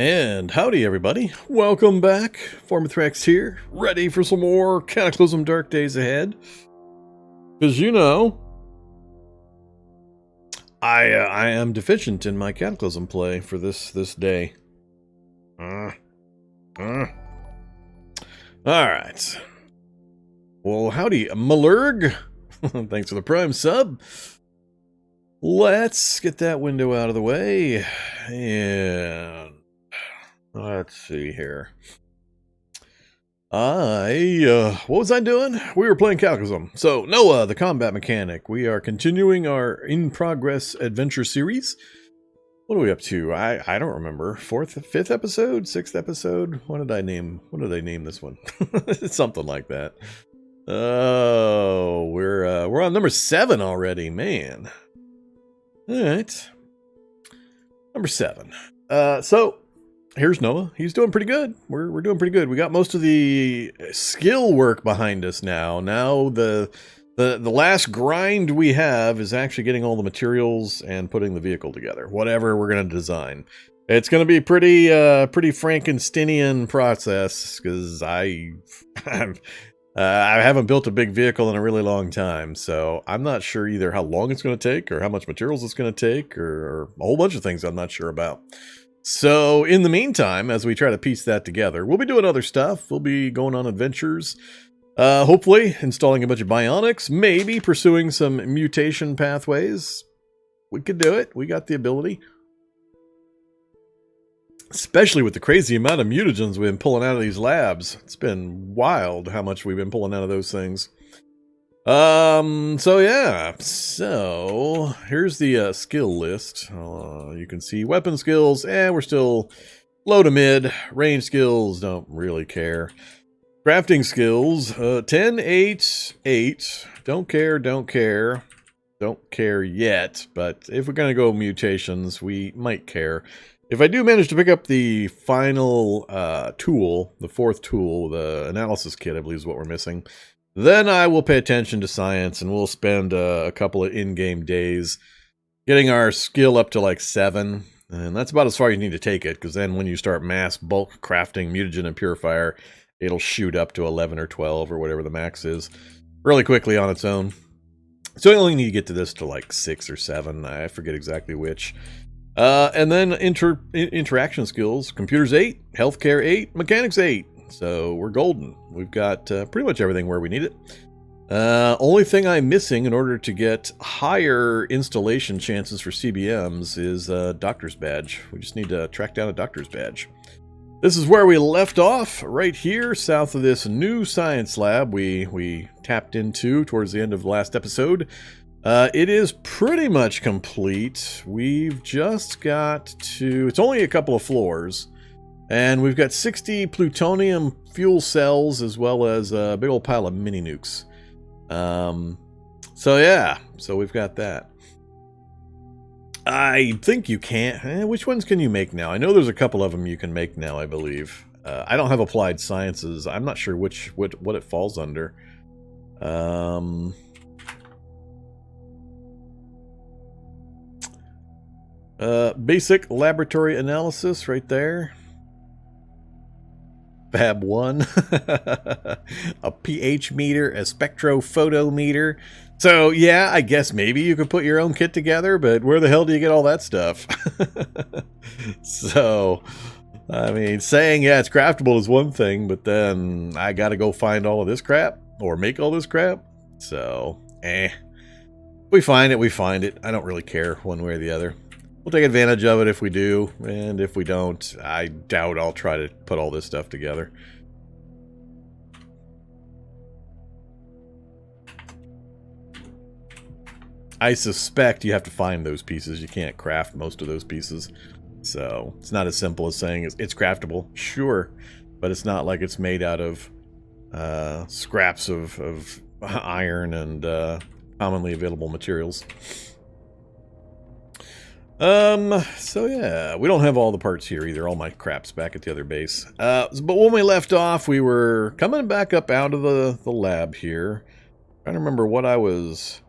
And howdy everybody, welcome back. Vormithrax here, ready for some more Cataclysm Dark Days ahead. Because you know, I am deficient in my Cataclysm play for this day. Alright. Well, howdy, Malurg. Thanks for the Prime sub. Let's get that window out of the way. And let's see here. What was I doing? We were playing Cataclysm. So, Noah, the combat mechanic. We are continuing our in-progress adventure series. What are we up to? I don't remember. Fifth episode? Sixth episode? What did I name this one? Something like that. Oh, we're on number 7 already, man. Alright. Number 7. So here's Noah. He's doing pretty good. We're doing pretty good. We got most of the skill work behind us now. Now the last grind we have is actually getting all the materials and putting the vehicle together. Whatever we're going to design. It's going to be pretty Frankensteinian process because I haven't built a big vehicle in a really long time, so I'm not sure either how long it's going to take or how much materials it's going to take or a whole bunch of things I'm not sure about. So in the meantime, as we try to piece that together, we'll be doing other stuff. We'll be going on adventures, hopefully installing a bunch of bionics, maybe pursuing some mutation pathways. We could do it. We got the ability. Especially with the crazy amount of mutagens we've been pulling out of these labs. It's been wild how much we've been pulling out of those things. So yeah. So here's the skill list. You can see weapon skills, and we're still low to mid. Range skills, don't really care. Crafting skills, 10, 8, 8. Don't care. Don't care yet, but if we're gonna go mutations, we might care. If I do manage to pick up the final tool, the 4th tool, the analysis kit, I believe is what we're missing, then I will pay attention to science, and we'll spend a couple of in-game days getting our skill up to like 7, and that's about as far as you need to take it, because then when you start mass bulk crafting mutagen and purifier, it'll shoot up to 11 or 12 or whatever the max is really quickly on its own. So you only need to get to this to like 6 or 7, I forget exactly which. And then interaction skills, computers 8, healthcare 8, mechanics 8. So we're golden. We've got pretty much everything where we need it. Only thing I'm missing in order to get higher installation chances for CBMs is a doctor's badge. We just need to track down a doctor's badge. This is where we left off, right here, south of this new science lab we tapped into towards the end of the last episode. It is pretty much complete. We've just got to... It's only a couple of floors. And we've got 60 plutonium fuel cells as well as a big old pile of mini nukes. So yeah, so we've got that. I think you can't... which ones can you make now? I know there's a couple of them you can make now, I believe. I don't have applied sciences. I'm not sure what it falls under. Basic laboratory analysis right there. Fab 1. A pH meter, a spectrophotometer. So yeah, I guess maybe you could put your own kit together, but where the hell do you get all that stuff? So, I mean, saying yeah, it's craftable is one thing, but then I gotta go find all of this crap or make all this crap. So, we find it. I don't really care one way or the other. We'll take advantage of it if we do, and if we don't, I doubt I'll try to put all this stuff together. I suspect you have to find those pieces. You can't craft most of those pieces. So, it's not as simple as saying it's craftable. Sure, but it's not like it's made out of scraps of iron and commonly available materials. So yeah, we don't have all the parts here either. All my crap's back at the other base. But when we left off, we were coming back up out of the lab here. Trying to remember what was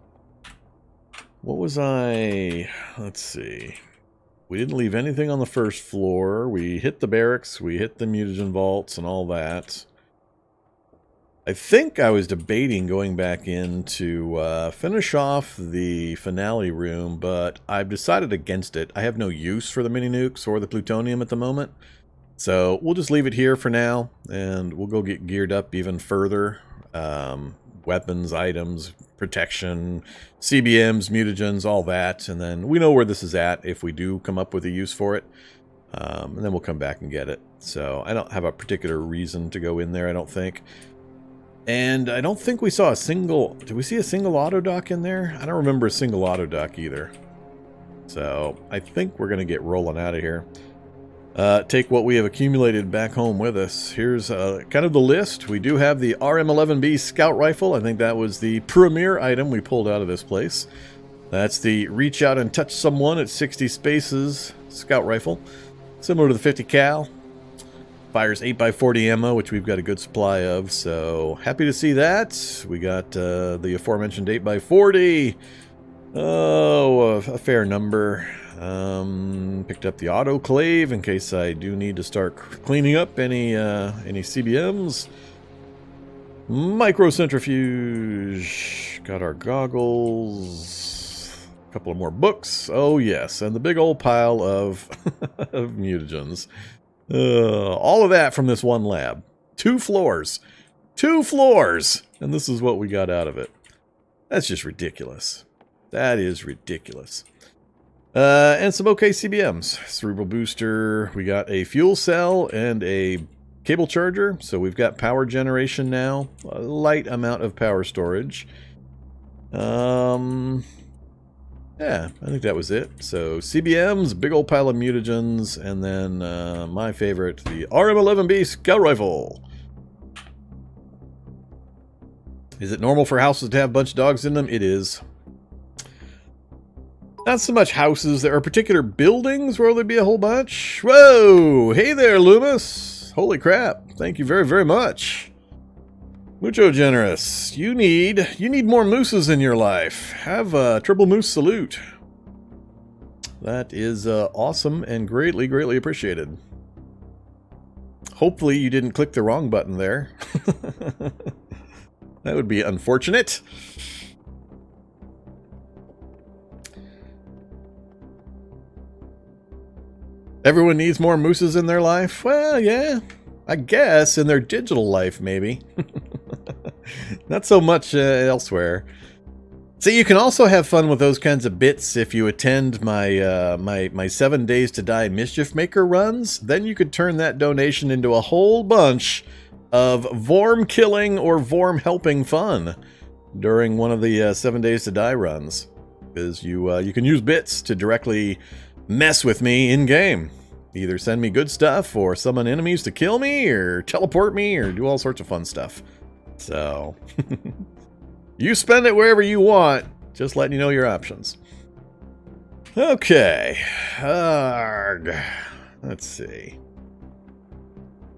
I, let's see. We didn't leave anything on the first floor. We hit the barracks, we hit the mutagen vaults and all that. I think I was debating going back in to finish off the finale room, but I've decided against it. I have no use for the mini nukes or the plutonium at the moment. So we'll just leave it here for now, and we'll go get geared up even further. Weapons, items, protection, CBMs, mutagens, all that. And then we know where this is at if we do come up with a use for it. And then we'll come back and get it. So I don't have a particular reason to go in there, I don't think. And I don't think we saw a single... Did we see a single auto dock in there? I don't remember a single auto dock either. So I think we're going to get rolling out of here. Take what we have accumulated back home with us. Here's kind of the list. We do have the RM11B Scout Rifle. I think that was the premier item we pulled out of this place. That's the Reach Out and Touch Someone at 60 Spaces Scout Rifle. Similar to the 50 cal. Fires 8x40 ammo, which we've got a good supply of, so happy to see that. We got the aforementioned 8x40. Oh, a fair number. Picked up the autoclave in case I do need to start cleaning up any CBMs. Microcentrifuge. Got our goggles. A couple of more books. Oh yes, and the big old pile of of mutagens. All of that from this one lab. 2 floors. 2 floors! And this is what we got out of it. That's just ridiculous. That is ridiculous. And some okay CBMs. Cerebral booster. We got a fuel cell and a cable charger. So we've got power generation now. A light amount of power storage. Yeah, I think that was it. So CBMs, big old pile of mutagens, and then my favorite, the RM11B Scout Rifle. Is it normal for houses to have a bunch of dogs in them? It is. Not so much houses. There are particular buildings where there'll be a whole bunch. Whoa! Hey there, Loomis! Holy crap. Thank you very, very much. Mucho generous. You need more mooses in your life. Have a triple moose salute. That is awesome and greatly, greatly appreciated. Hopefully you didn't click the wrong button there. That would be unfortunate. Everyone needs more mooses in their life? Well, yeah. I guess in their digital life, maybe. Not so much elsewhere. See, you can also have fun with those kinds of bits if you attend my my 7 Days to Die Mischief Maker runs. Then you could turn that donation into a whole bunch of Vorm killing or Vorm helping fun during one of the 7 Days to Die runs. Because you can use bits to directly mess with me in-game. Either send me good stuff, or summon enemies to kill me, or teleport me, or do all sorts of fun stuff. So, you spend it wherever you want. Just letting you know your options. Okay. Let's see.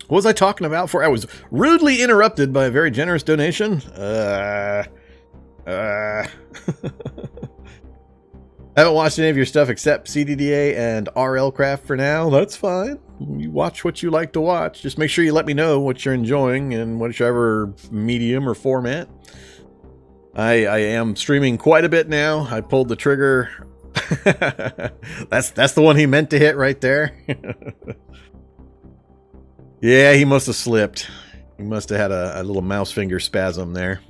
What was I talking about for? I was rudely interrupted by a very generous donation. Haven't watched any of your stuff except CDDA and RL Craft for now. That's fine. You watch what you like to watch. Just make sure you let me know what you're enjoying in whichever medium or format. I am streaming quite a bit now. I pulled the trigger. That's the one he meant to hit right there. Yeah, he must have slipped. He must have had a little mouse finger spasm there.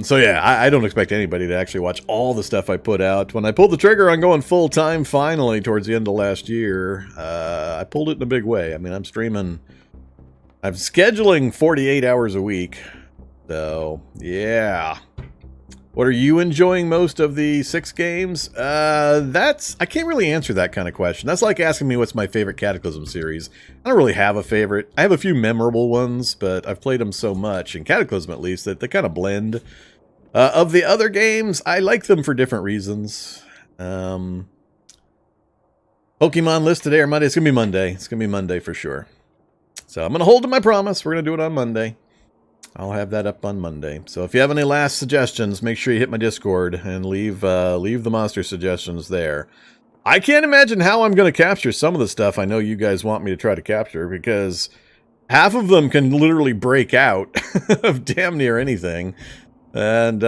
So yeah, I don't expect anybody to actually watch all the stuff I put out. When I pulled the trigger on going full-time finally towards the end of last year, I pulled it in a big way. I mean, I'm scheduling 48 hours a week. So, yeah. What are you enjoying most of the 6 games? I can't really answer that kind of question. That's like asking me what's my favorite Cataclysm series. I don't really have a favorite. I have a few memorable ones, but I've played them so much, in Cataclysm at least, that they kind of blend. Of the other games, I like them for different reasons. Pokemon list today or Monday? It's going to be Monday. It's going to be Monday for sure. So I'm going to hold to my promise. We're going to do it on Monday. I'll have that up on Monday. So if you have any last suggestions, make sure you hit my Discord and leave the monster suggestions there. I can't imagine how I'm going to capture some of the stuff I know you guys want me to try to capture, because half of them can literally break out of damn near anything. And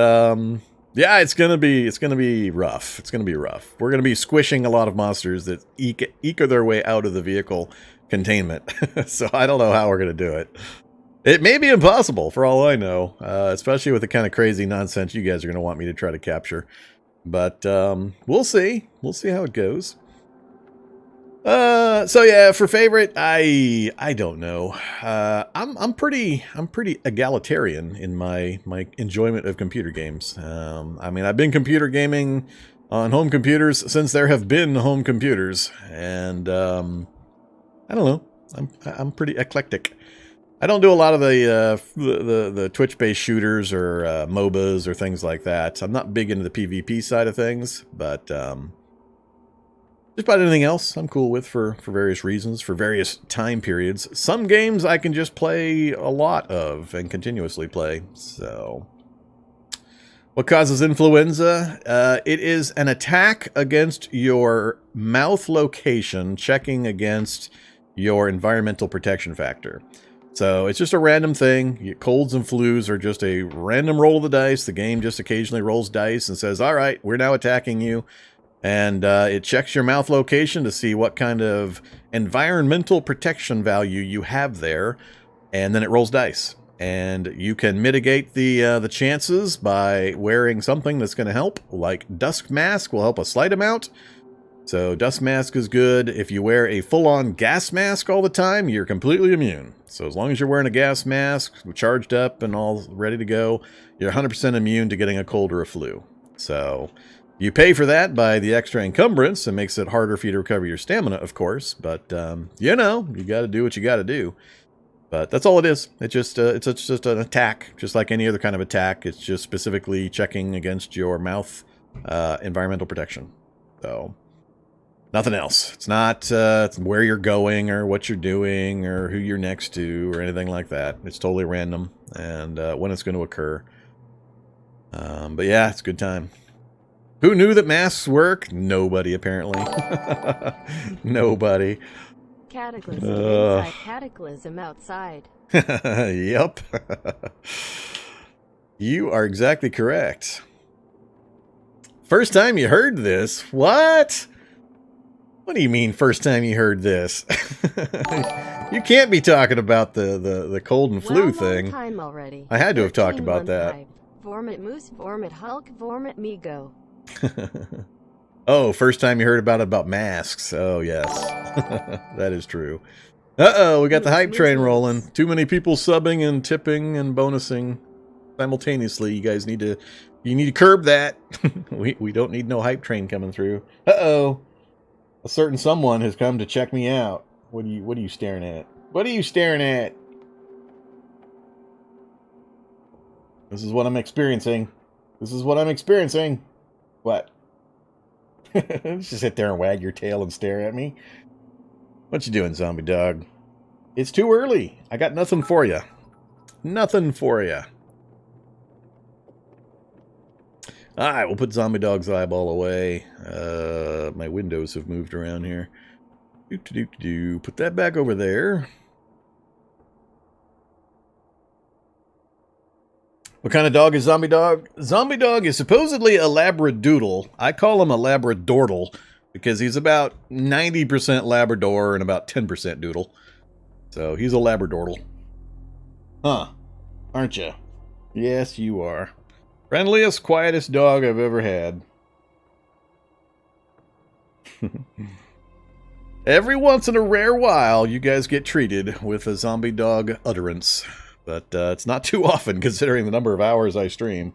yeah, it's gonna be rough. It's gonna be rough. We're gonna be squishing a lot of monsters that eke their way out of the vehicle containment. So I don't know how we're gonna do it. It may be impossible for all I know, especially with the kind of crazy nonsense you guys are gonna want me to try to capture. But we'll see. We'll see how it goes. So yeah, for favorite, I don't know. I'm pretty egalitarian in my enjoyment of computer games. I mean, I've been computer gaming on home computers since there have been home computers, and I don't know. I'm pretty eclectic. I don't do a lot of the Twitch-based shooters or MOBAs or things like that. I'm not big into the PvP side of things, but just about anything else I'm cool with for various reasons, for various time periods. Some games I can just play a lot of and continuously play. So, what causes influenza? It is an attack against your mouth location, checking against your environmental protection factor. So it's just a random thing. Colds and flus are just a random roll of the dice. The game just occasionally rolls dice and says, all right, we're now attacking you. And it checks your mouth location to see what kind of environmental protection value you have there. And then it rolls dice. And you can mitigate the chances by wearing something that's going to help. Like Dusk Mask will help a slight amount. So Dust Mask is good. If you wear a full-on gas mask all the time, you're completely immune. So as long as you're wearing a gas mask, charged up and all ready to go, you're 100% immune to getting a cold or a flu. So you pay for that by the extra encumbrance. It makes it harder for you to recover your stamina, of course. But, you know, you got to do what you got to do. But that's all it is. It's just an attack, just like any other kind of attack. It's just specifically checking against your mouth environmental protection. So nothing else. It's not where you're going or what you're doing or who you're next to or anything like that. It's totally random and when it's going to occur. But yeah, it's a good time. Who knew that masks work? Nobody, apparently. Nobody. Cataclysm inside, Cataclysm outside. Yep. You are exactly correct. First time you heard this? What? What do you mean first time you heard this? You can't be talking about the cold and flu thing. Time already. I had to have talked about that. Vormit Moose, Vormit Hulk, Vormit Migo. Oh, first time you heard about masks. Oh, yes. That is true. Uh-oh, we got the hype train rolling. Too many people subbing and tipping and bonusing simultaneously. You guys need to curb that. we don't need no hype train coming through. Uh-oh. A certain someone has come to check me out. What are you staring at? What are you staring at? This is what I'm experiencing. This is what I'm experiencing. What? Just sit there and wag your tail and stare at me. What you doing, zombie dog? It's too early. I got nothing for you. Nothing for you. Alright, we'll put zombie dog's eyeball away. My windows have moved around here. Put that back over there. What kind of dog is zombie dog? Zombie dog is supposedly a labradoodle. I call him a labradortle because he's about 90% Labrador and about 10% doodle. So he's a labradortle. Huh. Aren't you? Yes, you are. Friendliest, quietest dog I've ever had. Every once in a rare while, you guys get treated with a zombie dog utterance. But it's not too often, considering the number of hours I stream.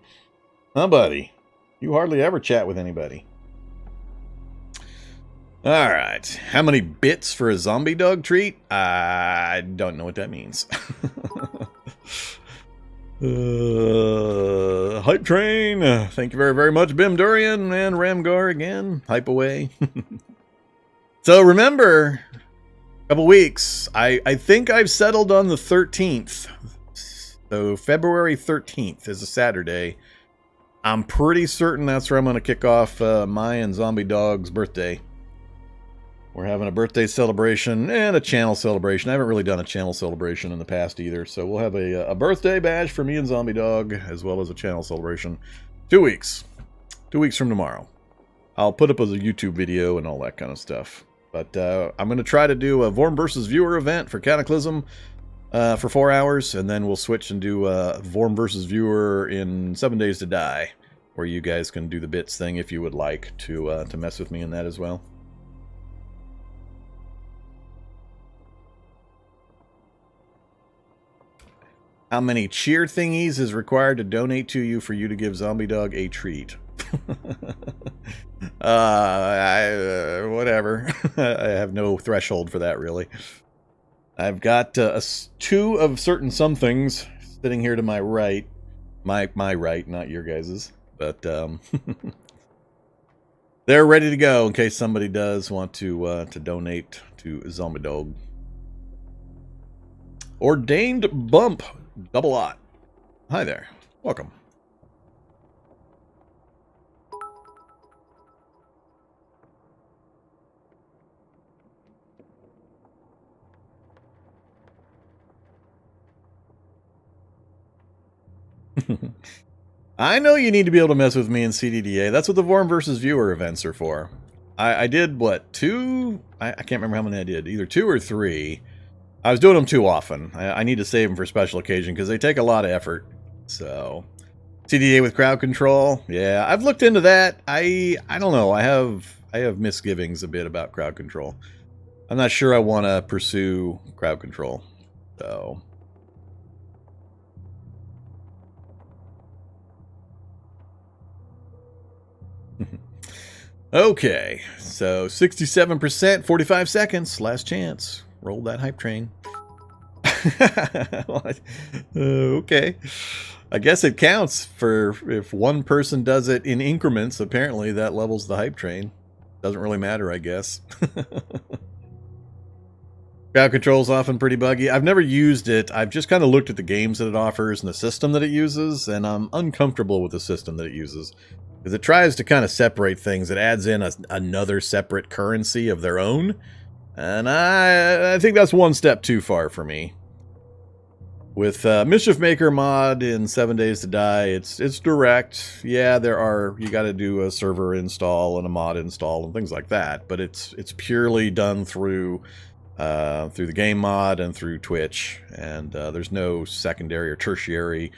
Huh, buddy? You hardly ever chat with anybody. Alright. How many bits for a zombie dog treat? I don't know what that means. Hype train. Thank you very, very much, Bim Durian and Ramgar again. Hype away. So remember, a couple weeks, I think I've settled on the 13th. So February 13th is a Saturday. I'm pretty certain that's where I'm going to kick off my and Zombie Dog's birthday. We're having a birthday celebration and a channel celebration. I haven't really done a channel celebration in the past either. So we'll have a birthday bash for me and Zombie Dog, as well as a channel celebration. 2 weeks. 2 weeks from tomorrow. I'll put up as a YouTube video and all that kind of stuff. But I'm going to try to do a Vorm versus Viewer event for Cataclysm for 4 hours. And then we'll switch and do a Vorm versus Viewer in 7 Days to Die, where you guys can do the bits thing if you would like to mess with me in that as well. How many cheer thingies is required to donate to you for you to give Zombie Dog a treat? Whatever. I have no threshold for that, really. I've got 2 of certain somethings sitting here to my right. My right, not your guys's. But they're ready to go in case somebody does want to donate to Zombie Dog. Ordained Bump. Double Lot. Hi there. Welcome. I know you need to be able to mess with me in CDDA. That's what the Vorm versus Viewer events are for. I did, what, 2? I can't remember how many I did. Either 2 or 3. I was doing them too often. I need to save them for special occasion because they take a lot of effort. So, CDDA with crowd control. Yeah, I've looked into that. I don't know. I have misgivings a bit about crowd control. I'm not sure I want to pursue crowd control. So, okay. So 67%, 45 seconds. Last chance. Roll that hype train. Okay. I guess it counts for if one person does it in increments. Apparently that levels the hype train. Doesn't really matter, I guess. Crowd control is often pretty buggy. I've never used it. I've just kind of looked at the games that it offers and the system that it uses, and I'm uncomfortable with the system that it uses. Because it tries to kind of separate things. It adds in another separate currency of their own. And I think that's one step too far for me. With Mischief Maker mod in 7 Days to Die, it's direct. Yeah, you got to do a server install and a mod install and things like that. But it's purely done through the game mod and through Twitch. And there's no secondary or tertiary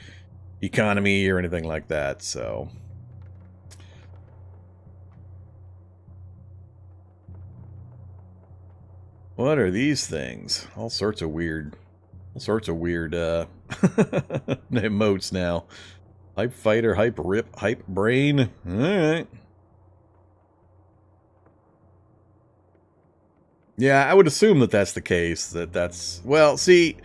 economy or anything like that. So what are these things? All sorts of weird emotes now. Hype fighter, hype rip, hype brain. All right. Yeah, I would assume that that's the case. Well, see,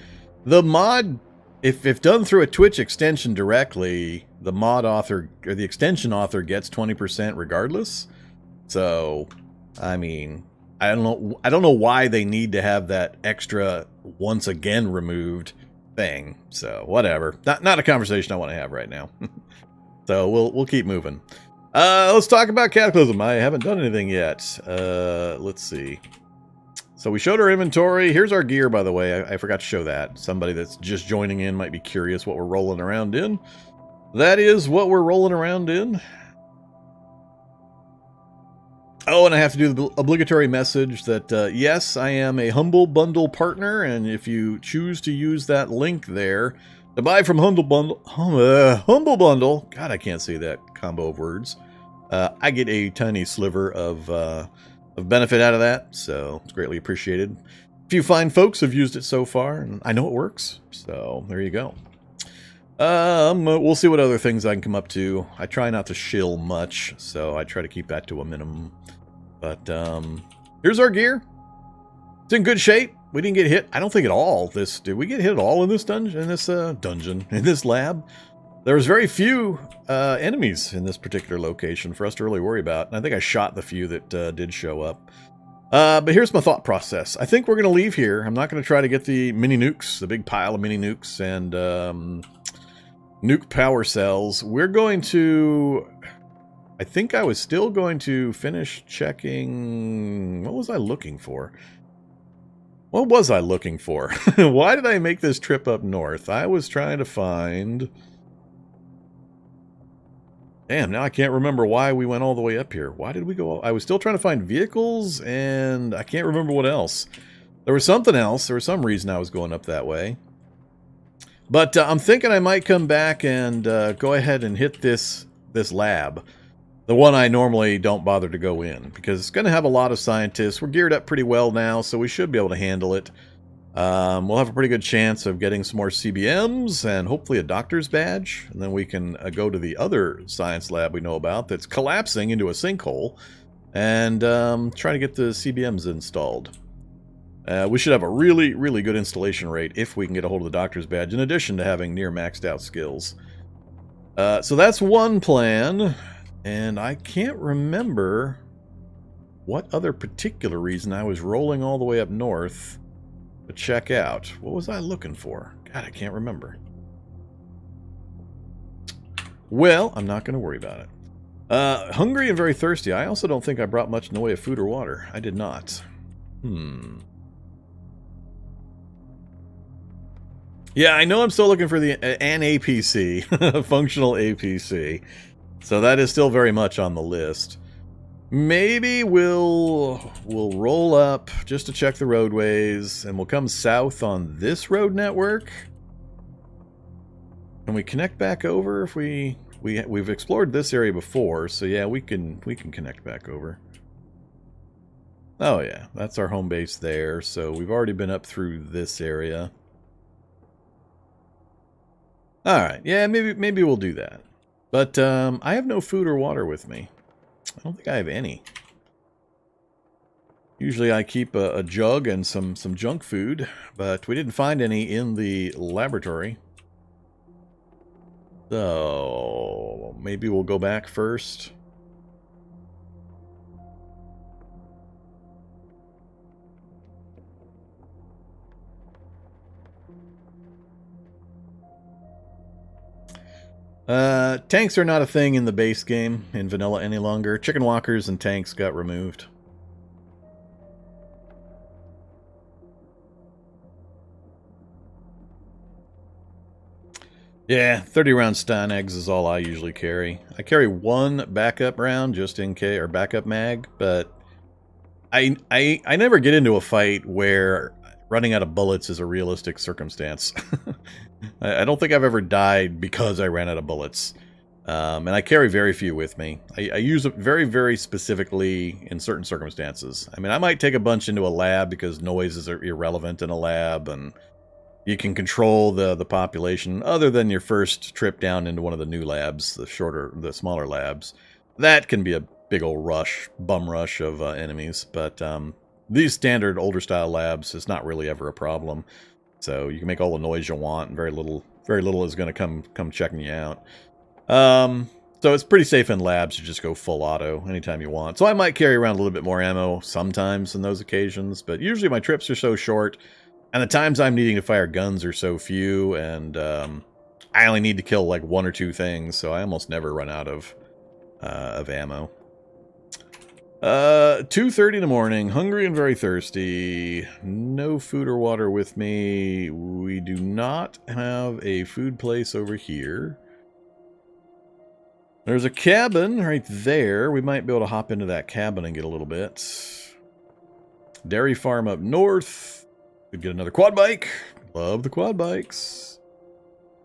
the mod, if done through a Twitch extension directly, the mod author or the extension author gets 20% regardless. So, I mean, I don't know why they need to have that extra once again removed thing. So whatever. Not a conversation I want to have right now. So we'll keep moving. Let's talk about Cataclysm. I haven't done anything yet. Let's see. So we showed our inventory. Here's our gear, by the way. I forgot to show that. Somebody that's just joining in might be curious what we're rolling around in. That is what we're rolling around in. Oh, and I have to do the obligatory message that, yes, I am a Humble Bundle partner, and if you choose to use that link there to buy from Humble Bundle, God, I can't say that combo of words, I get a tiny sliver of benefit out of that, so it's greatly appreciated. A few fine folks have used it so far, and I know it works, so there you go. We'll see what other things I can come up to. I try not to shill much, so I try to keep that to a minimum. But here's our gear. It's in good shape. We didn't get hit, I don't think at all. Did we get hit at all in this dungeon? In this lab? There was very few enemies in this particular location for us to really worry about. And I think I shot the few that did show up. But here's my thought process. I think we're going to leave here. I'm not going to try to get the mini nukes, the big pile of mini nukes, and nuke power cells. We're going to... I think I was still going to finish checking... What was I looking for? What was I looking for? Why did I make this trip up north? I was trying to find... Damn, now I can't remember why we went all the way up here. Why did we go... I was still trying to find vehicles, and I can't remember what else. There was something else. There was some reason I was going up that way. But I'm thinking I might come back and go ahead and hit this lab. The one I normally don't bother to go in, because it's going to have a lot of scientists. We're geared up pretty well now, so we should be able to handle it. We'll have a pretty good chance of getting some more CBMs and hopefully a doctor's badge. And then we can go to the other science lab we know about that's collapsing into a sinkhole and try to get the CBMs installed. We should have a really, really good installation rate if we can get a hold of the doctor's badge, in addition to having near maxed out skills. So that's one plan. And I can't remember what other particular reason I was rolling all the way up north to check out. What was I looking for? God, I can't remember. Well, I'm not going to worry about it. Hungry and very thirsty. I also don't think I brought much in the way of food or water. I did not. Yeah, I know I'm still looking for an APC, functional APC. So that is still very much on the list. Maybe we'll roll up just to check the roadways, and we'll come south on this road network. Can we connect back over if we've explored this area before? So yeah, we can connect back over. Oh yeah, that's our home base there. So we've already been up through this area. All right, yeah, maybe we'll do that. But I have no food or water with me. I don't think I have any. Usually I keep a jug and some junk food, but we didn't find any in the laboratory. So maybe we'll go back first. Tanks are not a thing in the base game in vanilla any longer. Chicken walkers and tanks got removed. Yeah, 30 round stun eggs is all I usually carry. I carry one backup round just in case, or backup mag, but I never get into a fight where running out of bullets is a realistic circumstance. I don't think I've ever died because I ran out of bullets. And I carry very few with me. I use it very, very specifically in certain circumstances. I mean, I might take a bunch into a lab because noises are irrelevant in a lab, and you can control the population other than your first trip down into one of the new labs, the smaller labs. That can be a big old bum rush of enemies. But these standard older style labs is not really ever a problem. So you can make all the noise you want, and very little is going to come checking you out. So it's pretty safe in labs to just go full auto anytime you want. So I might carry around a little bit more ammo sometimes in those occasions, but usually my trips are so short, and the times I'm needing to fire guns are so few, and I only need to kill like one or two things, so I almost never run out of ammo. 2:30 in the morning, hungry and very thirsty. No food or water with me. We do not have a food place over here. There's a cabin right there. We might be able to hop into that cabin and get a little bit. Dairy farm up north. Could get another quad bike. Love the quad bikes.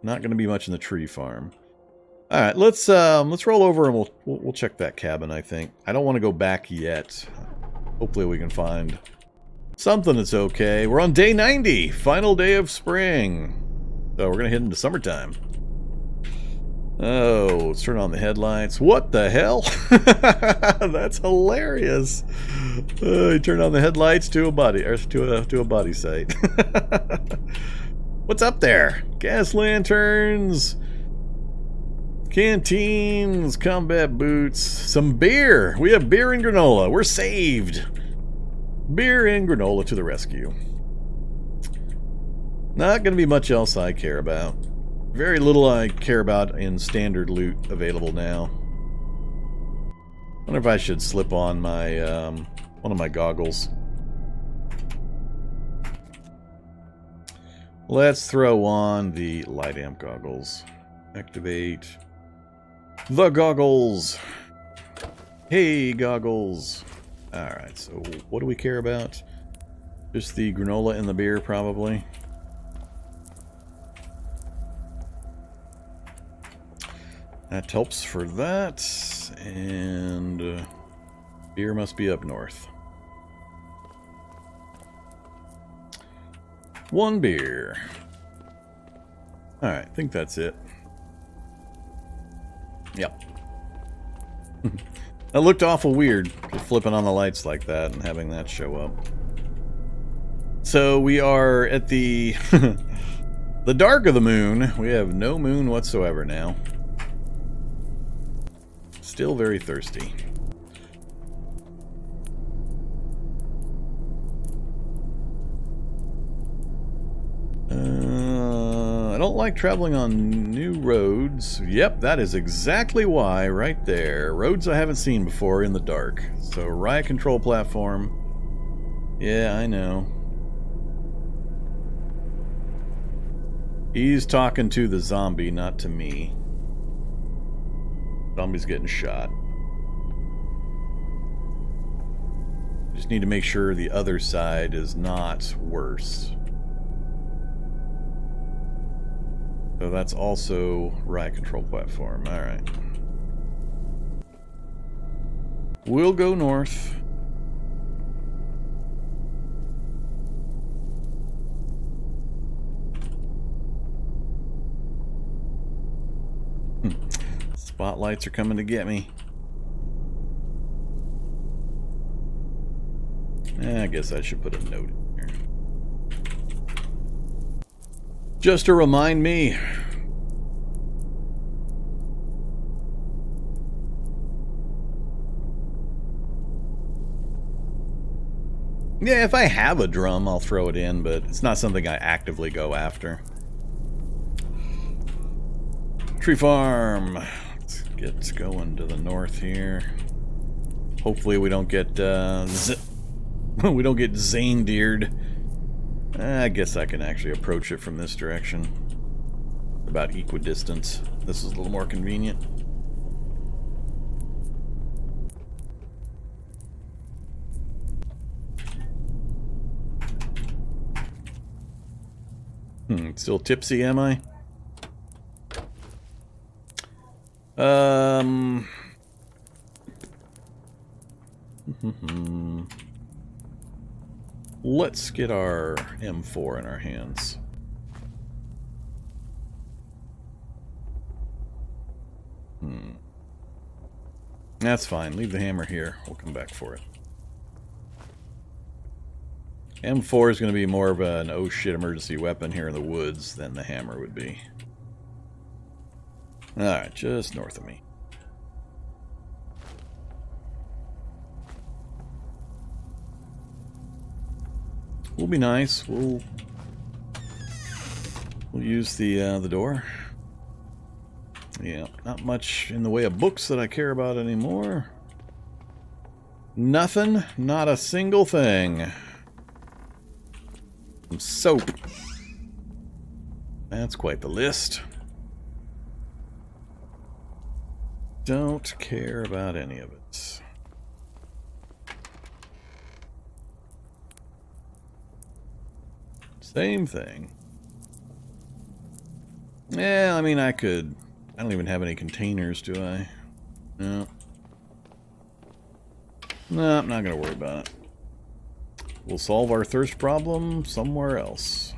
Not going to be much in the tree farm. All right, let's roll over and we'll check that cabin, I think. I don't want to go back yet. Hopefully we can find something that's okay. We're on day 90, final day of spring. So we're going to head into summertime. Oh, let's turn on the headlights. What the hell? That's hilarious. You turn on the headlights to a body, or to a body site. What's up there? Gas lanterns. Canteens, combat boots, some beer. We have beer and granola. We're saved. Beer and granola to the rescue. Not going to be much else I care about. Very little I care about in standard loot available now. Wonder if I should slip on my one of my goggles. Let's throw on the light amp goggles. Activate the goggles. Hey, goggles. Alright, so what do we care about? Just the granola and the beer, probably. That helps for that. And beer must be up north. One beer. Alright, I think that's it. Yep. That looked awful weird, just flipping on the lights like that and having that show up. So we are at the the dark of the moon. We have no moon whatsoever now. Still very thirsty. I don't like traveling on new roads. Yep, that is exactly why, right there. Roads I haven't seen before in the dark. So, riot control platform. Yeah, I know. He's talking to the zombie, not to me. Zombie's getting shot. Just need to make sure the other side is not worse. So that's also riot control platform. Alright. We'll go north. Spotlights are coming to get me. I guess I should put a note in here. Just to remind me. Yeah, if I have a drum, I'll throw it in, but it's not something I actively go after. Tree farm. Let's get going to the north here. Hopefully we don't get we don't get Zane-deered. I guess I can actually approach it from this direction. About equidistant. This is a little more convenient. Still tipsy, am I? Let's get our M4 in our hands. That's fine. Leave the hammer here. We'll come back for it. M4 is going to be more of an oh shit emergency weapon here in the woods than the hammer would be. Alright, just north of me. We'll be nice. We'll use the door. Yeah, not much in the way of books that I care about anymore. Nothing, not a single thing. Some soap. That's quite the list. Don't care about any of it. Same thing. Yeah, I mean, I could... I don't even have any containers, do I? No. No, I'm not going to worry about it. We'll solve our thirst problem somewhere else.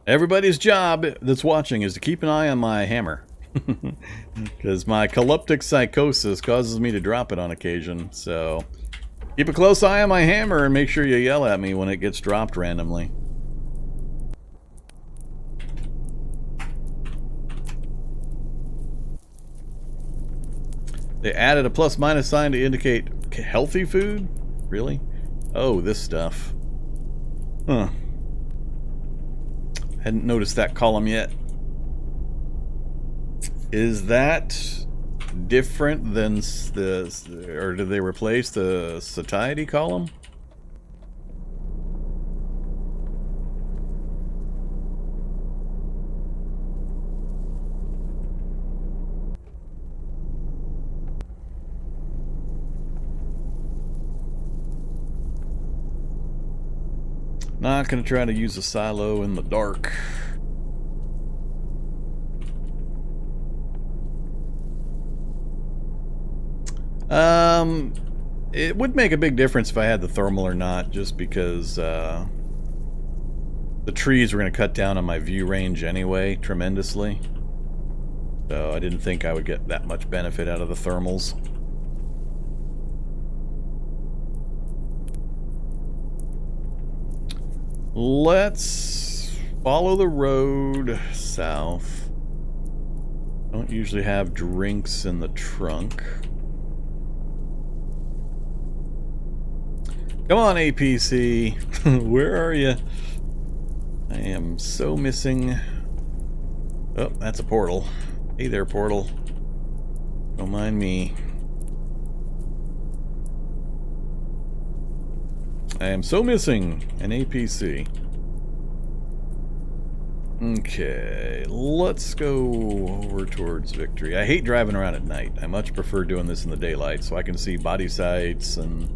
Everybody's job that's watching is to keep an eye on my hammer. Because my collaptic psychosis causes me to drop it on occasion, so... keep a close eye on my hammer and make sure you yell at me when it gets dropped randomly. They added a plus minus sign to indicate healthy food? Really? Oh, this stuff. Huh. Hadn't noticed that column yet. Is that different than the... or did they replace the satiety column? Not going to try to use a silo in the dark. It would make a big difference if I had the thermal or not, just because the trees were going to cut down on my view range anyway, tremendously. So I didn't think I would get that much benefit out of the thermals. Let's follow the road south. Don't usually have drinks in the trunk. Come on, APC. Where are you? I am so missing. Oh, that's a portal. Hey there, portal. Don't mind me. I am so missing an APC. Okay, let's go over towards Victory. I hate driving around at night. I much prefer doing this in the daylight so I can see body sites and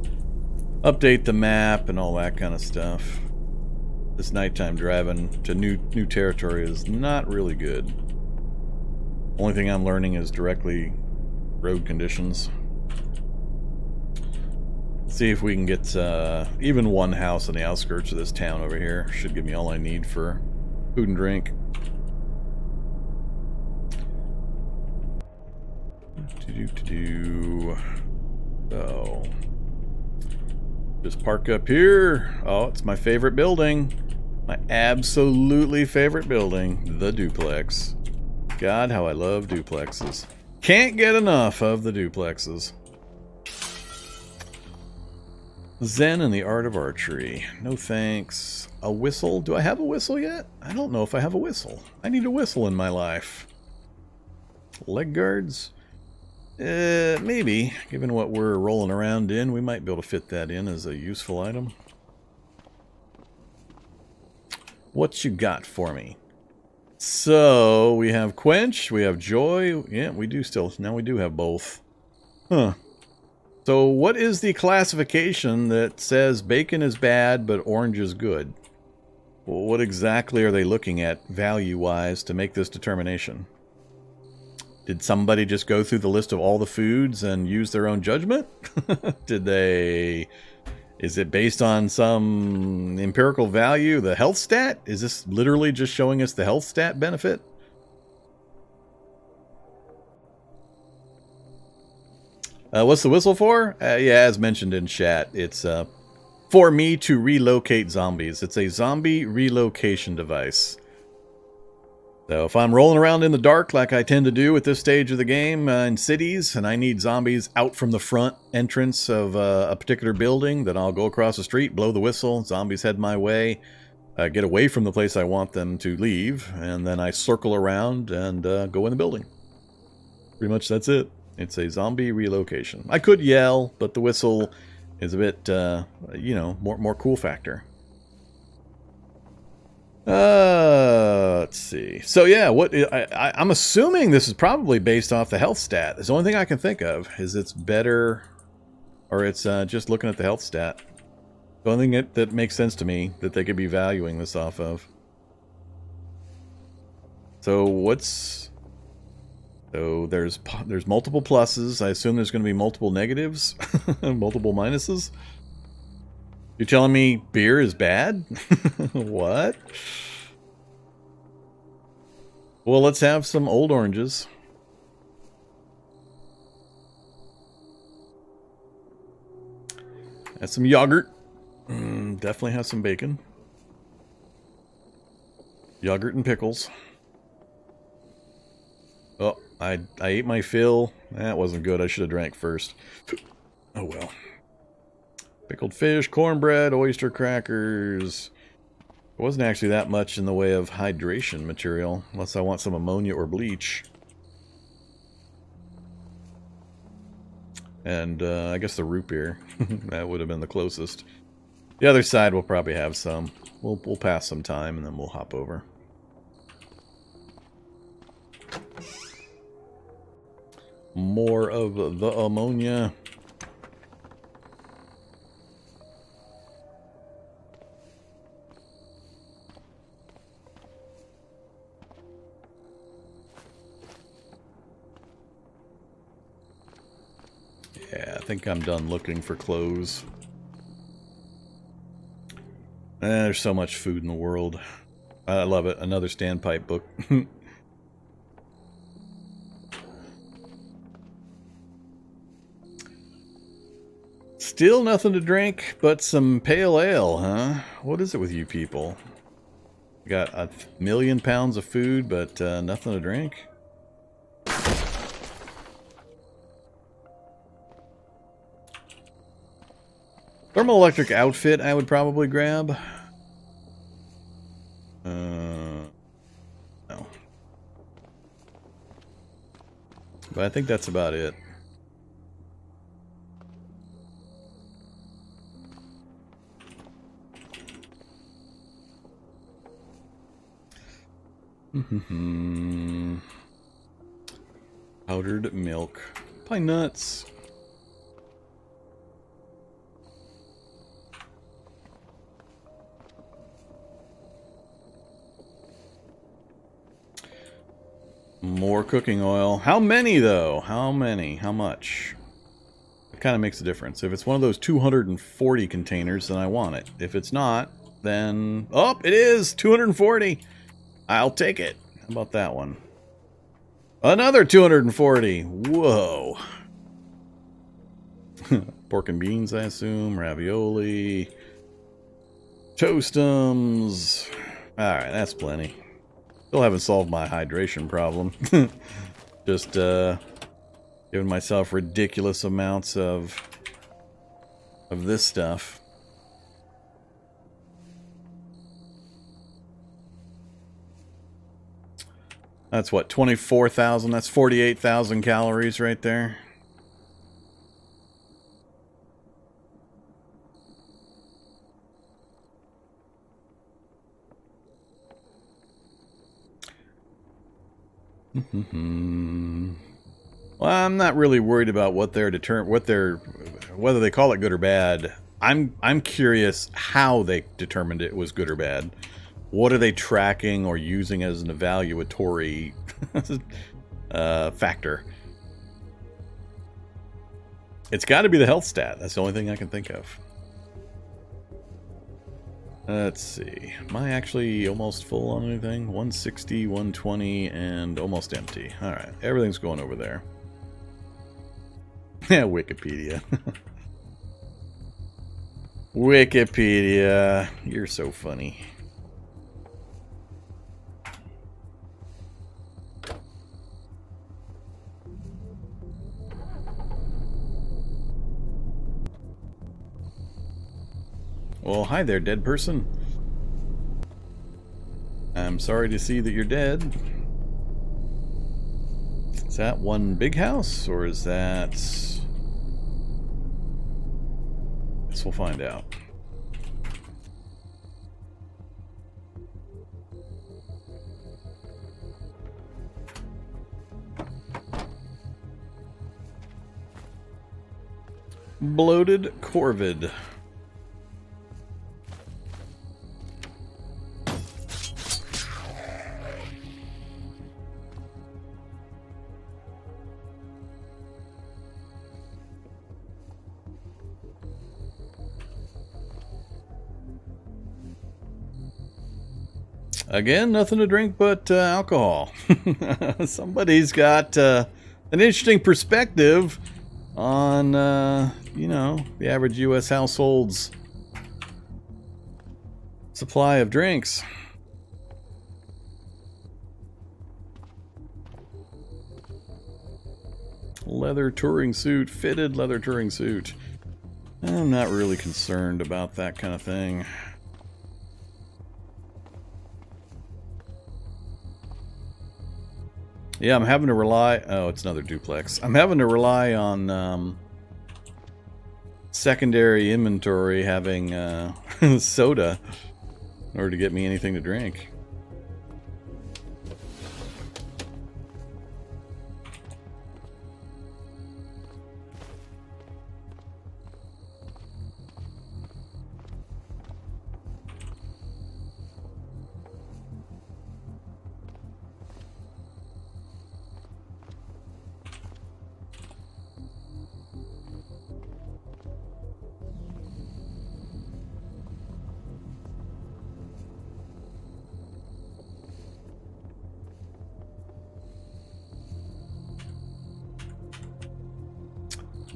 update the map and all that kind of stuff. This nighttime driving to new territory is not really good. Only thing I'm learning is directly road conditions. See if we can get even one house on the outskirts of this town over here. Should give me all I need for food and drink. So, just park up here. Oh, it's my favorite building. My absolutely favorite building. The duplex. God, how I love duplexes. Can't get enough of the duplexes. Zen and the Art of Archery. No thanks. A whistle? Do I have a whistle yet? I don't know if I have a whistle. I need a whistle in my life. Leg guards? Maybe. Given what we're rolling around in, we might be able to fit that in as a useful item. What you got for me? So, we have Quench, we have Joy. Yeah, we do still. Now we do have both. Huh. So what is the classification that says bacon is bad but orange is good? Well, what exactly are they looking at value-wise to make this determination? Did somebody just go through the list of all the foods and use their own judgment? Did they... Is it based on some empirical value? The health stat? Is this literally just showing us the health stat benefit? What's the whistle for? Yeah, as mentioned in chat, it's for me to relocate zombies. It's a zombie relocation device. So if I'm rolling around in the dark like I tend to do at this stage of the game in cities, and I need zombies out from the front entrance of a particular building, then I'll go across the street, blow the whistle, zombies head my way, get away from the place I want them to leave, and then I circle around and go in the building. Pretty much that's it. It's a zombie relocation. I could yell, but the whistle is a bit, you know, more cool factor. Let's see. So yeah, I'm assuming this is probably based off the health stat. It's the only thing I can think of is it's better, or it's just looking at the health stat. The only thing that makes sense to me that they could be valuing this off of. So So there's multiple pluses. I assume there's going to be multiple negatives, multiple minuses. You're telling me beer is bad? What? Well, let's have some old oranges. Have some yogurt. Definitely have some bacon. Yogurt and pickles. Oh, I ate my fill. That wasn't good. I should have drank first. Oh well. Pickled fish, cornbread, oyster crackers. It wasn't actually that much in the way of hydration material, unless I want some ammonia or bleach. And I guess the root beer. That would have been the closest. The other side will probably have some. We'll pass some time and then we'll hop over. More of the ammonia. Yeah, I think I'm done looking for clothes. There's so much food in the world. I love it. Another standpipe book. Still nothing to drink but some pale ale, huh? What is it with you people? Got 1,000,000 pounds of food, but nothing to drink? Thermoelectric outfit I would probably grab. No. But I think that's about it. Powdered milk. Pine nuts. More cooking oil. How many, though? How many? How much? It kind of makes a difference. If it's one of those 240 containers, then I want it. If it's not, then... Oh, it is! 240! I'll take it. How about that one? Another 240! Whoa! Pork and beans, I assume. Ravioli. Toastums. Alright, that's plenty. Still haven't solved my hydration problem. Just giving myself ridiculous amounts of this stuff. That's what, 24,000? That's 48,000 calories right there. Well, I'm not really worried about what they're whether they call it good or bad. I'm curious how they determined it was good or bad. What are they tracking or using as an evaluatory factor? It's got to be the health stat. That's the only thing I can think of. Let's see. Am I actually almost full on anything? 160, 120, and almost empty. Alright, everything's going over there. Yeah, Wikipedia. Wikipedia. You're so funny. Well, hi there, dead person. I'm sorry to see that you're dead. Is that one big house, or is that... Guess we'll find out. Bloated corvid. Again, nothing to drink but alcohol. Somebody's got an interesting perspective on, you know, the average U.S. household's supply of drinks. Leather touring suit, fitted leather touring suit. I'm not really concerned about that kind of thing. Yeah, I'm having to rely... Oh, it's another duplex. I'm having to rely on secondary inventory having soda in order to get me anything to drink.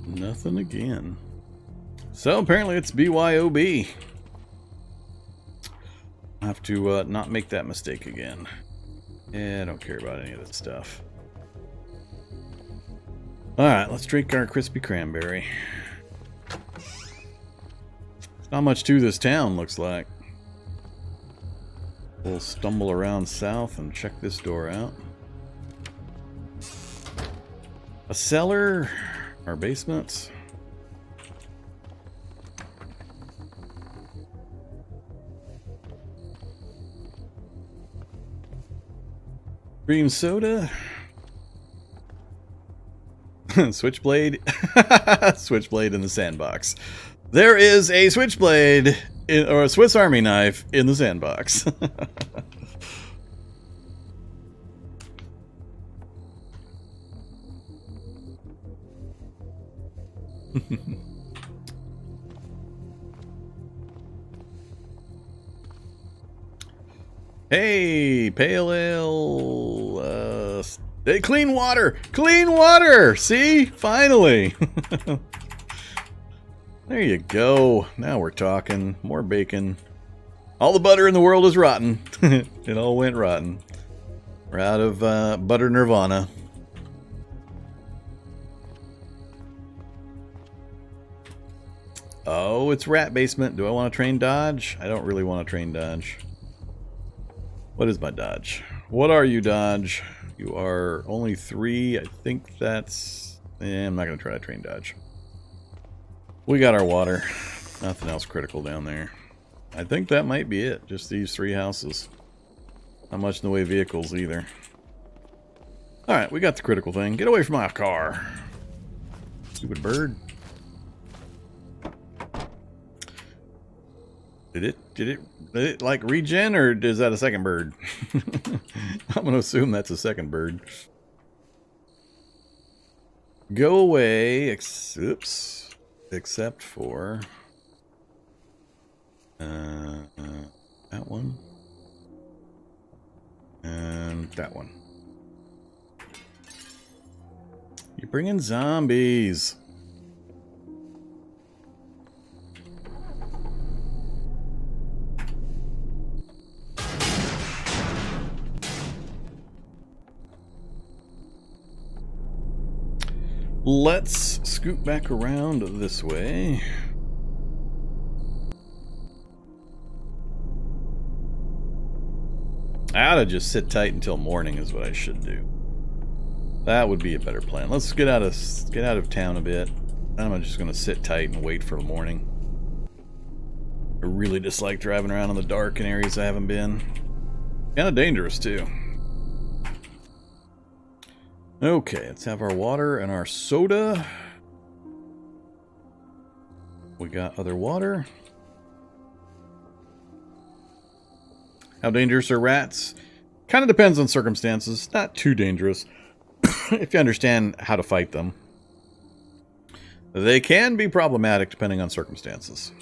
Nothing again. So apparently it's BYOB. I have to not make that mistake again. Yeah, I don't care about any of this stuff. Alright, let's drink our crispy cranberry. Not much to this town, looks like. We'll stumble around south and check this door out. A cellar... Our basements. Cream soda. Switchblade. Switchblade in the sandbox. There is a switchblade or a Swiss Army knife in the sandbox. Hey, pale ale. Hey, clean water! Clean water! See? Finally! There you go. Now we're talking. More bacon. All the butter in the world is rotten. It all went rotten. We're out of butter nirvana. Oh, it's rat basement. Do I want to train dodge? I don't really want to train dodge. What is my dodge? What are you, dodge? You are only 3. I think that's... I'm not going to try to train dodge. We got our water. Nothing else critical down there. I think that might be it. Just these 3 houses. Not much in the way of vehicles either. Alright, we got the critical thing. Get away from my car. Stupid bird. Did it like regen, or is that a second bird? I'm gonna assume that's a second bird. Go away, oops, except for that one and that one. You bring in zombies. Let's scoot back around this way. I ought to just sit tight until morning is what I should do. That would be a better plan. Let's get out of town a bit. I'm just going to sit tight and wait for the morning. I really dislike driving around in the dark in areas I haven't been. Kind of dangerous too. Okay, let's have our water and our soda. We got other water. How dangerous are rats? Kind of depends on circumstances. Not too dangerous if you understand how to fight them. They can be problematic depending on circumstances.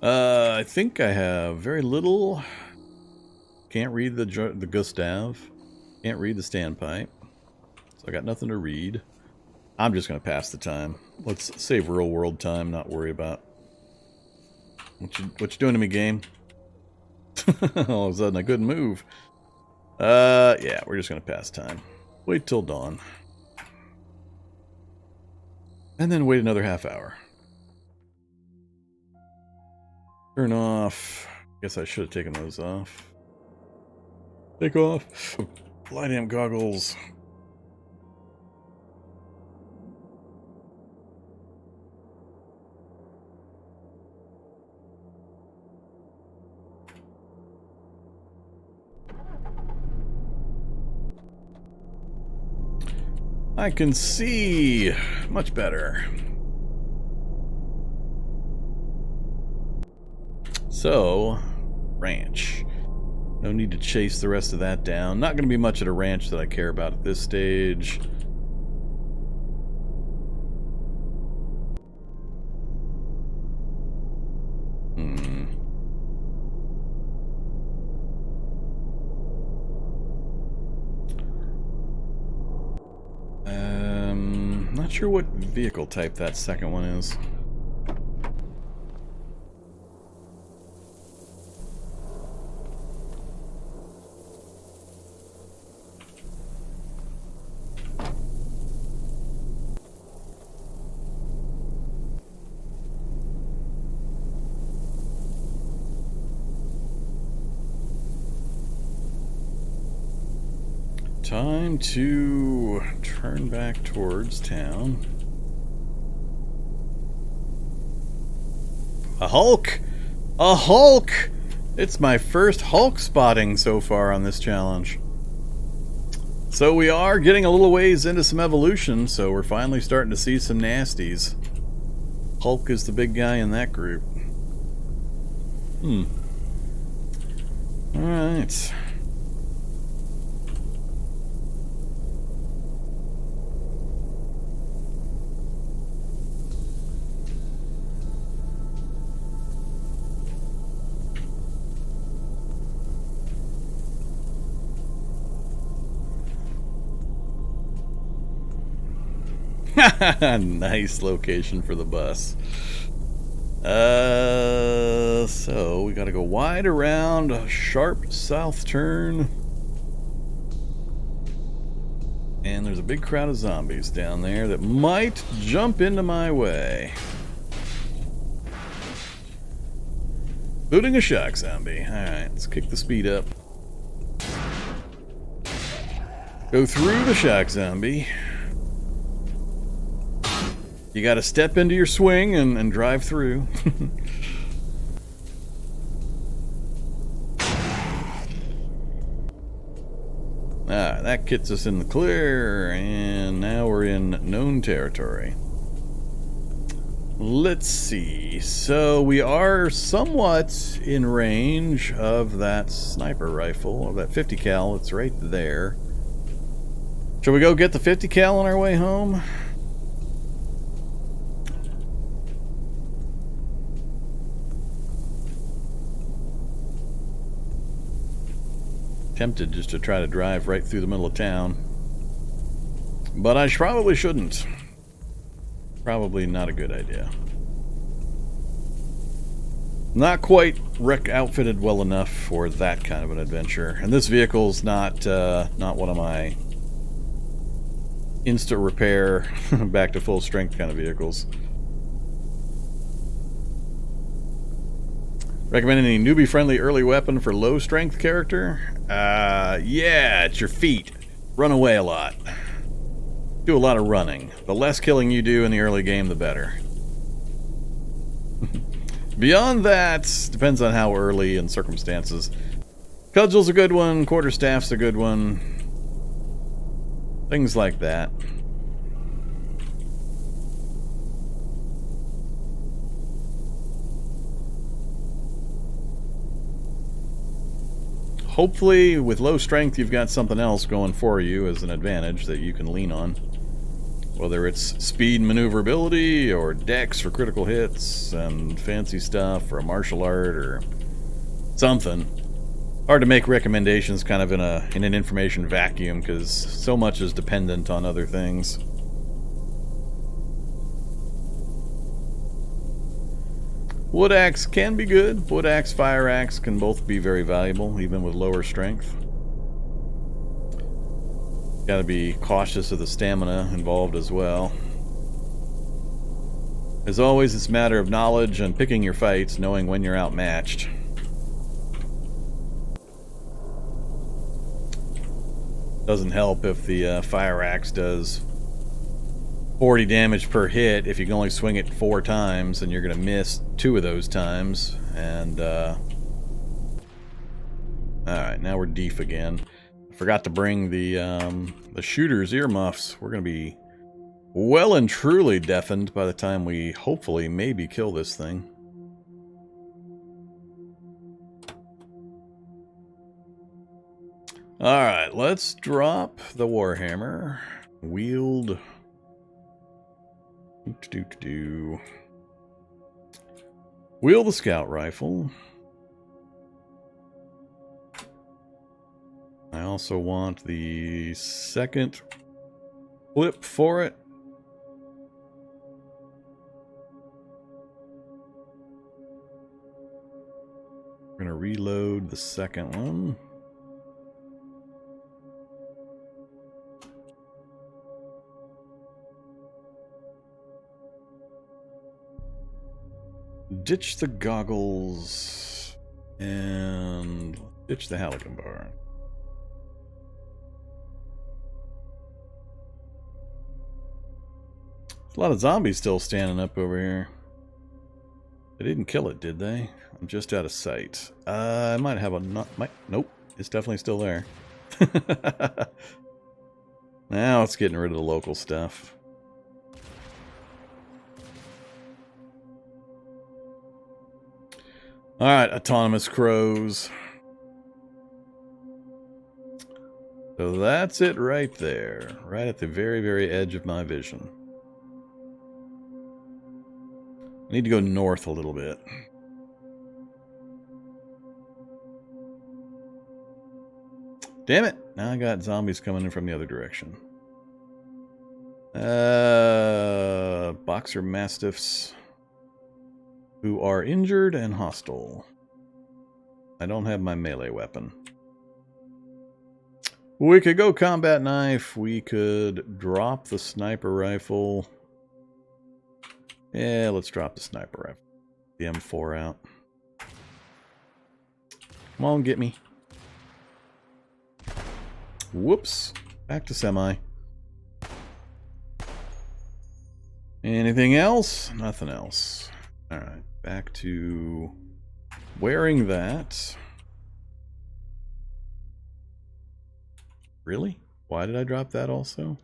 I think I have very little. Can't read the Gustav. Can't read the standpipe. So I got nothing to read. I'm just going to pass the time. Let's save real world time, not worry about What you doing to me, game? All of a sudden I couldn't move. Yeah, we're just gonna pass time. Wait till dawn. And then wait another half hour. Turn off. Guess I should have taken those off. Take off. Light amp goggles. I can see much better. So, ranch. No need to chase the rest of that down. Not going to be much at a ranch that I care about at this stage. Not sure what vehicle type that second one is. Time to turn back towards town. A Hulk! A Hulk! It's my first Hulk spotting so far on this challenge. So we are getting a little ways into some evolution, so we're finally starting to see some nasties. Hulk is the big guy in that group. Alright. Nice location for the bus. So we gotta go wide around, a sharp south turn. And there's a big crowd of zombies down there that might jump into my way. Booting a shock zombie. Alright, let's kick the speed up. Go through the shock zombie. You gotta step into your swing and drive through. That gets us in the clear, and now we're in known territory. Let's see. So we are somewhat in range of that sniper rifle, of that 50 cal. It's right there. Shall we go get the 50 cal on our way home? Tempted just to try to drive right through the middle of town, but I probably shouldn't. Probably not a good idea. Not quite outfitted well enough for that kind of an adventure, and this vehicle's not one of my instant repair, back to full strength kind of vehicles. Recommend any newbie-friendly early weapon for low-strength character? Yeah, it's your feet. Run away a lot. Do a lot of running. The less killing you do in the early game, the better. Beyond that, depends on how early and circumstances. Cudgel's a good one, quarterstaff's a good one. Things like that. Hopefully, with low strength, you've got something else going for you as an advantage that you can lean on. Whether it's speed and maneuverability, or dex for critical hits, and fancy stuff, or a martial art, or something. Hard to make recommendations kind of in an information vacuum, because so much is dependent on other things. Wood axe can be good. Wood axe, fire axe can both be very valuable, even with lower strength. Got to be cautious of the stamina involved as well. As always, it's a matter of knowledge and picking your fights, knowing when you're outmatched. Doesn't help if the fire axe does 40 damage per hit. If you can only swing it 4 times, and you're going to miss 2 of those times. And alright, now we're deep again. I forgot to bring the shooter's earmuffs. We're going to be well and truly deafened by the time we hopefully maybe kill this thing. Alright, let's drop the Warhammer. Wield. Wield the scout rifle. I also want the second clip for it. We're going to reload the second one. Ditch the goggles and ditch the Halligan bar. There's a lot of zombies still standing up over here. They didn't kill it, did they? I'm just out of sight. I might have a nope, it's definitely still there. Now it's getting rid of the local stuff. Alright, autonomous crows. So that's it right there. Right at the very, very edge of my vision. I need to go north a little bit. Damn it! Now I got zombies coming in from the other direction. Boxer mastiffs who are injured and hostile. I don't have my melee weapon. We could go combat knife. We could drop the sniper rifle. Yeah, let's drop the sniper rifle. The M4 out. Come on, get me. Whoops. Back to semi. Anything else? Nothing else. Alright, back to wearing that. Really? Why did I drop that also?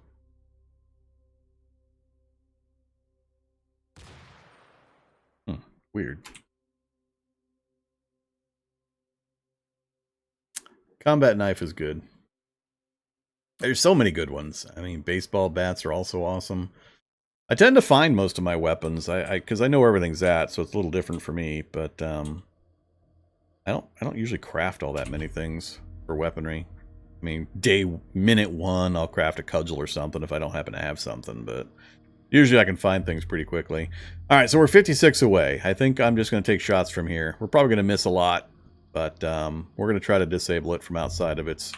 Weird. Combat knife is good. There's so many good ones. I mean, baseball bats are also awesome. I tend to find most of my weapons, because I know where everything's at, so it's a little different for me. But I don't usually craft all that many things for weaponry. I mean, minute 1, I'll craft a cudgel or something if I don't happen to have something, but usually I can find things pretty quickly. All right, so we're 56 away. I think I'm just going to take shots from here. We're probably going to miss a lot, but we're going to try to disable it from outside of its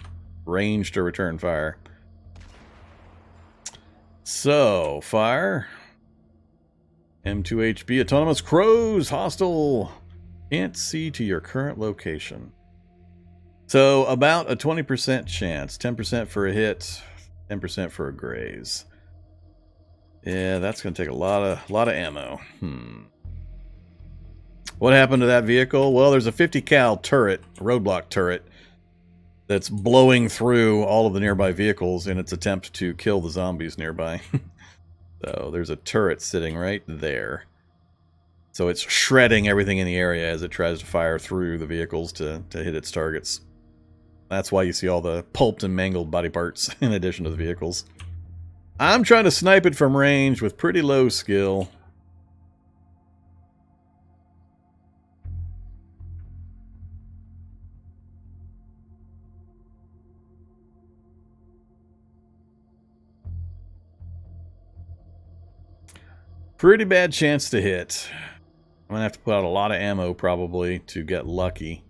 range to return fire. So, fire. M2HB, autonomous crows, hostile. Can't see to your current location. So, about a 20% chance. 10% for a hit, 10% for a graze. Yeah, that's going to take a lot of ammo. What happened to that vehicle? Well, there's a 50 cal turret, a roadblock turret, that's blowing through all of the nearby vehicles in its attempt to kill the zombies nearby. So there's a turret sitting right there. So it's shredding everything in the area as it tries to fire through the vehicles to hit its targets. That's why you see all the pulped and mangled body parts in addition to the vehicles. I'm trying to snipe it from range with pretty low skill. Pretty bad chance to hit. I'm gonna have to put out a lot of ammo probably to get lucky.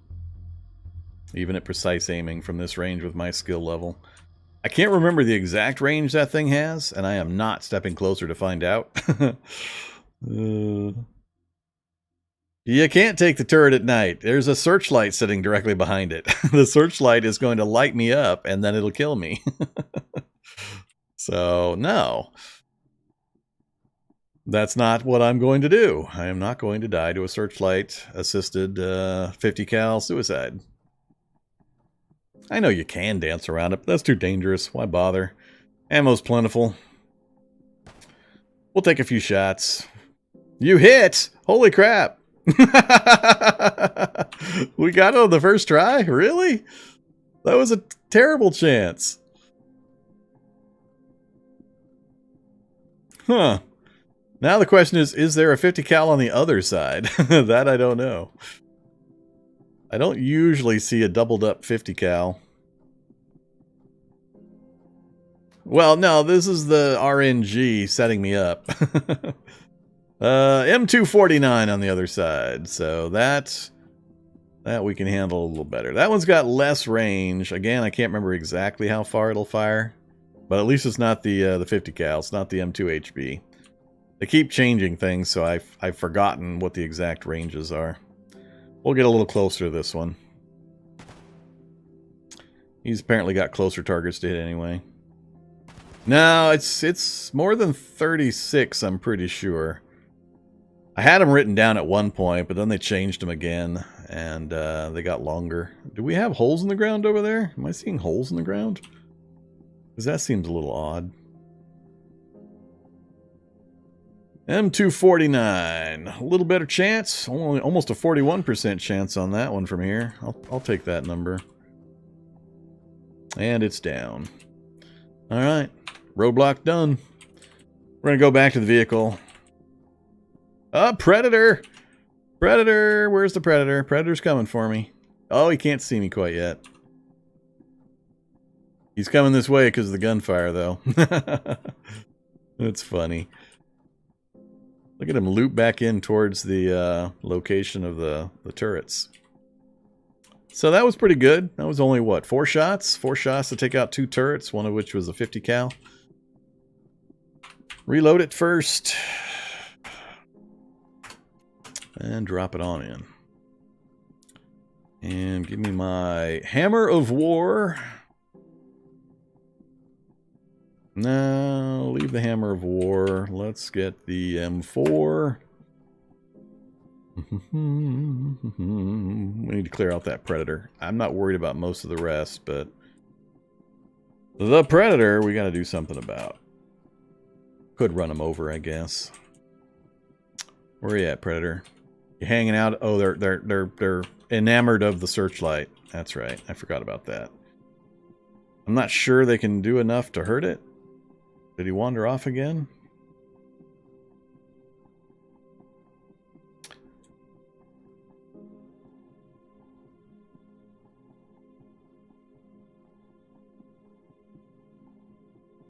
Even at precise aiming from this range with my skill level. I can't remember the exact range that thing has, and I am not stepping closer to find out. You can't take the turret at night. There's a searchlight sitting directly behind it. The searchlight is going to light me up, and then it'll kill me. So, no. That's not what I'm going to do. I am not going to die to a searchlight-assisted 50 cal suicide. I know you can dance around it, but that's too dangerous. Why bother? Ammo's plentiful. We'll take a few shots. You hit! Holy crap! We got it on the first try? Really? That was a terrible chance. Huh. Now the question is there a 50 cal on the other side? That I don't know. I don't usually see a doubled up 50 cal. Well, no, this is the RNG setting me up. M249 on the other side, so that we can handle a little better. That one's got less range. Again, I can't remember exactly how far it'll fire, but at least it's not the 50 cal. It's not the M2HB. They keep changing things, so I've forgotten what the exact ranges are. We'll get a little closer to this one. He's apparently got closer targets to hit anyway. No, it's more than 36, I'm pretty sure. I had them written down at one point, but then they changed them again, and they got longer. Do we have holes in the ground over there? Am I seeing holes in the ground? Because that seems a little odd. M249. A little better chance. Only almost a 41% chance on that one from here. I'll take that number. And it's down. Alright. Roadblock done. We're going to go back to the vehicle. Predator! Predator! Where's the Predator? Predator's coming for me. Oh, he can't see me quite yet. He's coming this way because of the gunfire, though. That's funny. Look at him loop back in towards the location of the turrets. So that was pretty good. That was only, what, 4 shots? 4 shots to take out 2 turrets, one of which was a 50 cal. Reload it first. And drop it on in. And give me my Hammer of War. No, leave the Hammer of War. Let's get the M4. We need to clear out that Predator. I'm not worried about most of the rest, but the Predator we got to do something about. Could run him over, I guess. Where are you at, Predator? You hanging out? Oh, they're enamored of the searchlight. That's right. I forgot about that. I'm not sure they can do enough to hurt it. Did he wander off again?